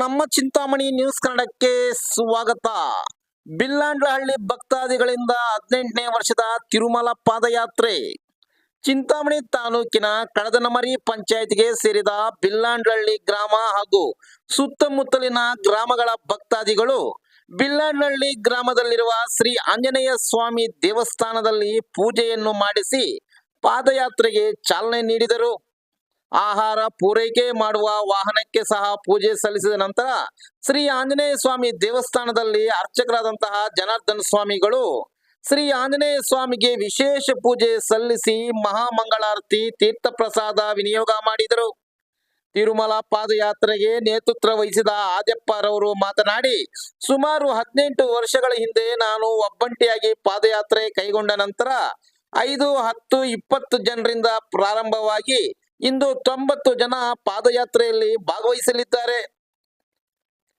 ನಮ್ಮ ಚಿಂತಾಮಣಿ ನ್ಯೂಸ್ ಕನ್ನಡಕ್ಕೆ ಸ್ವಾಗತ. ಬಿಲ್ಲಾಂಡ್ಲಹಳ್ಳಿ ಭಕ್ತಾದಿಗಳಿಂದ 18ನೇ ವರ್ಷದ ತಿರುಮಲ ಪಾದಯಾತ್ರೆ. ಚಿಂತಾಮಣಿ ತಾಲೂಕಿನ ಕಡದನಮರಿ ಪಂಚಾಯತ್ಗೆ ಸೇರಿದ ಬಿಲ್ಲಾಂಡ್ಲಹಳ್ಳಿ ಗ್ರಾಮ ಹಾಗೂ ಸುತ್ತಮುತ್ತಲಿನ ಗ್ರಾಮಗಳ ಭಕ್ತಾದಿಗಳು ಬಿಲ್ಲಾಂಡ್ಲಹಳ್ಳಿ ಗ್ರಾಮದಲ್ಲಿರುವ ಶ್ರೀ ಆಂಜನೇಯ ಸ್ವಾಮಿ ದೇವಸ್ಥಾನದಲ್ಲಿ ಪೂಜೆಯನ್ನು ಮಾಡಿಸಿ ಪಾದಯಾತ್ರೆಗೆ ಚಾಲನೆ ನೀಡಿದರು. ಆಹಾರ ಪೂರೈಕೆ ಮಾಡುವ ವಾಹನಕ್ಕೆ ಸಹ ಪೂಜೆ ಸಲ್ಲಿಸಿದ ನಂತರ ಶ್ರೀ ಆಂಜನೇಯ ಸ್ವಾಮಿ ದೇವಸ್ಥಾನದಲ್ಲಿ ಅರ್ಚಕರಾದಂತಹ ಜನಾರ್ದನ ಸ್ವಾಮಿಗಳು ಶ್ರೀ ಆಂಜನೇಯ ಸ್ವಾಮಿಗೆ ವಿಶೇಷ ಪೂಜೆ ಸಲ್ಲಿಸಿ ಮಹಾಮಂಗಳಾರತಿ ತೀರ್ಥ ಪ್ರಸಾದ ವಿನಿಯೋಗ ಮಾಡಿದರು. ತಿರುಮಲ ಪಾದಯಾತ್ರೆಗೆ ನೇತೃತ್ವ ವಹಿಸಿದ ಆದ್ಯಪ್ಪರವರು ಮಾತನಾಡಿ, ಸುಮಾರು 18 ವರ್ಷಗಳ ಹಿಂದೆ ನಾನು ಒಬ್ಬಂಟಿಯಾಗಿ ಪಾದಯಾತ್ರೆ ಕೈಗೊಂಡ ನಂತರ 5, 10, 20 ಜನರಿಂದ ಪ್ರಾರಂಭವಾಗಿ ಇಂದು 90 ಜನ ಪಾದಯಾತ್ರೆಯಲ್ಲಿ ಭಾಗವಹಿಸಲಿದ್ದಾರೆ.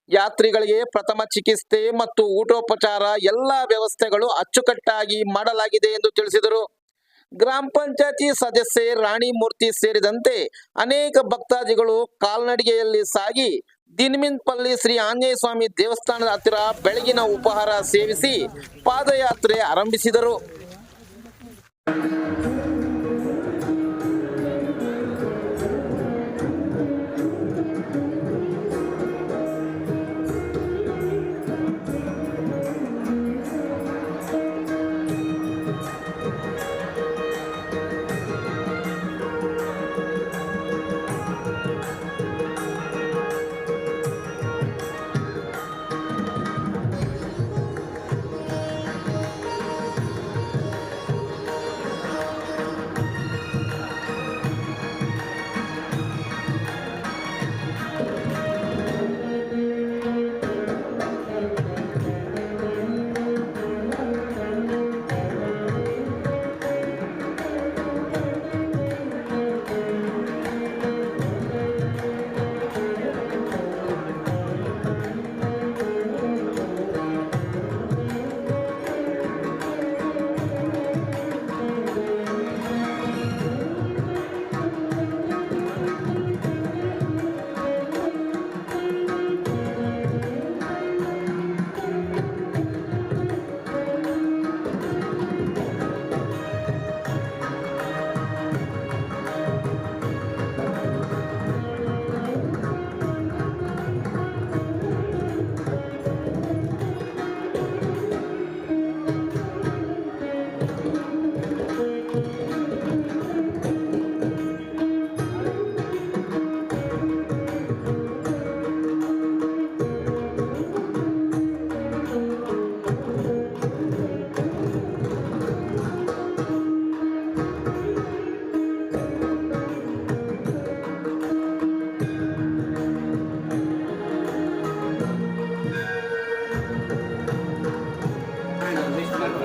ಯಾತ್ರಿಗಳಿಗೆ ಪ್ರಥಮ ಚಿಕಿತ್ಸೆ ಮತ್ತು ಊಟೋಪಚಾರ ಎಲ್ಲ ವ್ಯವಸ್ಥೆಗಳು ಅಚ್ಚುಕಟ್ಟಾಗಿ ಮಾಡಲಾಗಿದೆ ಎಂದು ತಿಳಿಸಿದರು. ಗ್ರಾಮ ಪಂಚಾಯತಿ ಸದಸ್ಯೆ ರಾಣಿ ಮೂರ್ತಿ ಸೇರಿದಂತೆ ಅನೇಕ ಭಕ್ತಾದಿಗಳು ಕಾಲ್ನಡಿಗೆಯಲ್ಲಿ ಸಾಗಿ ದಿನಮಿನ್ಪಲ್ಲಿ ಶ್ರೀ ಆಂಜನೇಯ ಸ್ವಾಮಿ ದೇವಸ್ಥಾನದ ಹತ್ತಿರ ಬೆಳಗಿನ ಉಪಹಾರ ಸೇವಿಸಿ ಪಾದಯಾತ್ರೆ ಆರಂಭಿಸಿದರು.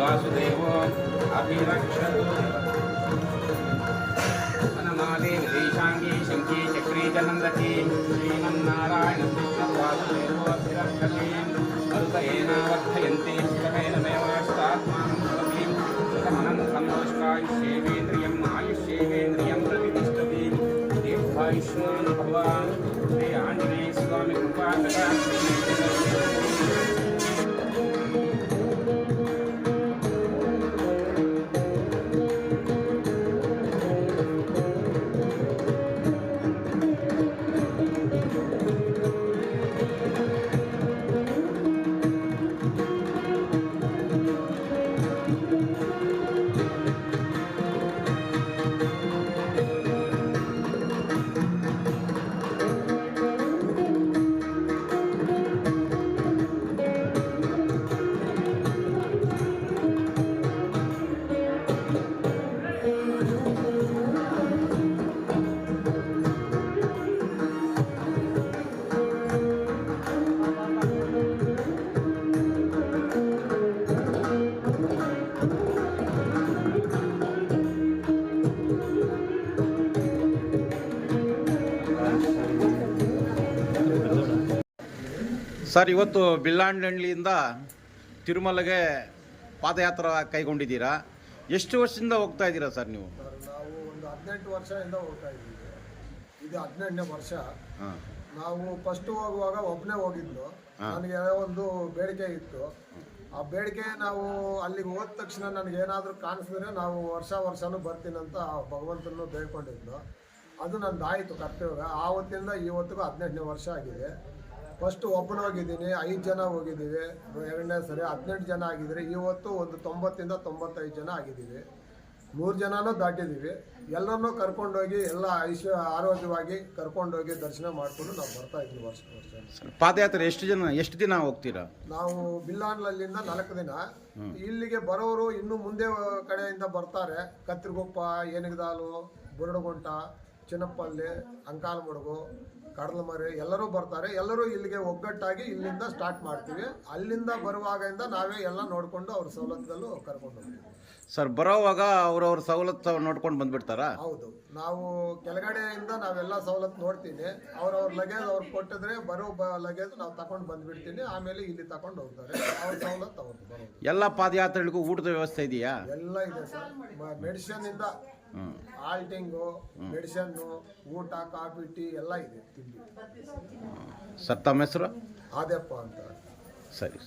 वासुदेवो अभिरक्षतु वनमाले विदेशांगी शंकी चक्री जनंदती श्रीमन्नारायण कृष्ण वासुदेवो अभिरक्षते मरुतेन वर्धयन्ति सुखमेनमेवास्तात्मानं भवति सुखमनं सन्तोषकायुष्येवेन्द्रियम् आयुष्येवेन्द्रियं प्रतिष्ठति दीर्घायुष्मान् भव श्री आञ्जनेय स्वामी कृपाकटा ಸರ್, ಇವತ್ತು ಬಿಲ್ಲಾಂಡ್ಲಹಳ್ಳಿಯಿಂದ ತಿರುಮಲೆಗೆ ಪಾದಯಾತ್ರೆ ಕೈಗೊಂಡಿದ್ದೀರಾ. ಎಷ್ಟು ವರ್ಷದಿಂದ ಹೋಗ್ತಾ ಇದ್ದೀರಾ ಸರ್ ನೀವು? ನಾವು ಒಂದು 18 ವರ್ಷದಿಂದ ಹೋಗ್ತಾ ಇದ್ದೀವಿ. ಇದು 18ನೇ ವರ್ಷ. ನಾವು ಫಸ್ಟ್ ಹೋಗುವಾಗ ಒಬ್ಬನೇ ಹೋಗಿದ್ದು. ನನಗೆ ಒಂದು ಬೇಡಿಕೆ ಇತ್ತು. ಆ ಬೇಡಿಕೆ ನಾವು ಅಲ್ಲಿಗೆ ಹೋದ ತಕ್ಷಣ ನನಗೆ ಏನಾದರೂ ಕಾಣಿಸಿದ್ರೆ ನಾವು ವರ್ಷನೂ ಬರ್ತೀನಂತ ಭಗವಂತನನ್ನು ಬೇಡ್ಕೊಂಡಿದ್ದು. ಅದು ನಂದಾಯಿತು ಕರ್ತವ್ಯ. ಆವತ್ತಿಂದ ಇವತ್ತಿಗೂ 18ನೇ ವರ್ಷ ಆಗಿದೆ. ಫಸ್ಟ್ ಒಬ್ಬನ ಹೋಗಿದ್ದೀನಿ, 5 ಜನ ಹೋಗಿದ್ದೀವಿ. 2ನೇ ಸರಿ 18 ಜನ ಆಗಿದ್ರೆ ಇವತ್ತು ಒಂದು 90ರಿಂದ 95 ಜನ ಆಗಿದ್ದೀವಿ. 100 ಜನನೂ ದಾಟಿದ್ದೀವಿ. ಎಲ್ಲರನ್ನೂ ಕರ್ಕೊಂಡೋಗಿ ಎಲ್ಲ ಆರೋಗ್ಯವಾಗಿ ಕರ್ಕೊಂಡೋಗಿ ದರ್ಶನ ಮಾಡಿಕೊಂಡು ನಾವು ಬರ್ತಾ ಇದ್ವಿ ವರ್ಷ. ಪಾದಯಾತ್ರೆ ಎಷ್ಟು ದಿನ ಹೋಗ್ತೀರಾ? ನಾವು ಬಿಲ್ಲಾನ್ಲಲ್ಲಿಂದ 4 ದಿನ. ಇಲ್ಲಿಗೆ ಬರೋರು ಇನ್ನು ಮುಂದೆ ಕಡೆಯಿಂದ ಬರ್ತಾರೆ. ಕತ್ರಿಗುಪ್ಪ, ಏನಿಗದಾಲು, ಬುರಡಗುಂಟ, ಚಿನ್ನಪಲ್ಲಿ, ಅಂಕಾಲಮಡುಗು, ಕಡಲಮರಿ ಎಲ್ಲರೂ ಬರ್ತಾರೆ. ಎಲ್ಲರೂ ಇಲ್ಲಿಗೆ ಒಗ್ಗಟ್ಟಾಗಿ ಇಲ್ಲಿಂದ ಸ್ಟಾರ್ಟ್ ಮಾಡ್ತೀವಿ. ಅಲ್ಲಿಂದ ಬರುವಾಗಿಂದ ನಾವೇ ಎಲ್ಲ ನೋಡಿಕೊಂಡು ಅವ್ರ ಸವಲತ್ತಲ್ಲೂ ಕರ್ಕೊಂಡು ಹೋಗ್ತೀವಿ. ಸರ್, ಬರೋವಾಗ ಅವ್ರವ್ರ ಸವಲತ್ತು ನೋಡ್ಕೊಂಡು ಬಂದ್ಬಿಡ್ತಾರಾ? ಹೌದು, ನಾವು ಕೆಳಗಡೆಯಿಂದ ನಾವೆಲ್ಲ ಸವಲತ್ತು ನೋಡ್ತೀನಿ. ಅವ್ರವ್ರ ಲಗೇಜ್ ಅವ್ರು ಕೊಟ್ಟಿದ್ರೆ ಬರೋ ಲಗೇಜ್ ನಾವು ತಗೊಂಡು ಬಂದ್ಬಿಡ್ತೀನಿ. ಆಮೇಲೆ ಇಲ್ಲಿ ತಗೊಂಡು ಹೋಗ್ತಾರೆ. ಅವ್ರ ಸವಲತ್ತು ಅವ್ರದ್ದು ಬರೋದು. ಎಲ್ಲ ಪಾದಯಾತ್ರೆಗಳಿಗೂ ಊಟದ ವ್ಯವಸ್ಥೆ ಇದೆಯಾ? ಎಲ್ಲ ಇದೆ ಸರ್. ಮೆಡಿಸಿನ್ ಇಂದ ಆಲ್ಟಿಂಗು, ಮೆಡಿಸಿನ್ನು, ಊಟ, ಕಾಫಿ, ಟೀ ಎಲ್ಲ ಇದೆ. ತಿಂಡಿ. ಸರ್, ತಮ್ಮ ಹೆಸರು? ಆದ್ಯಪ್ಪ ಅಂತ. ಸರಿ.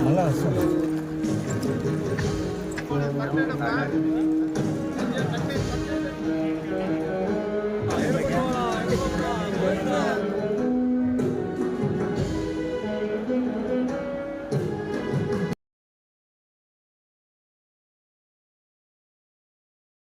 Malas.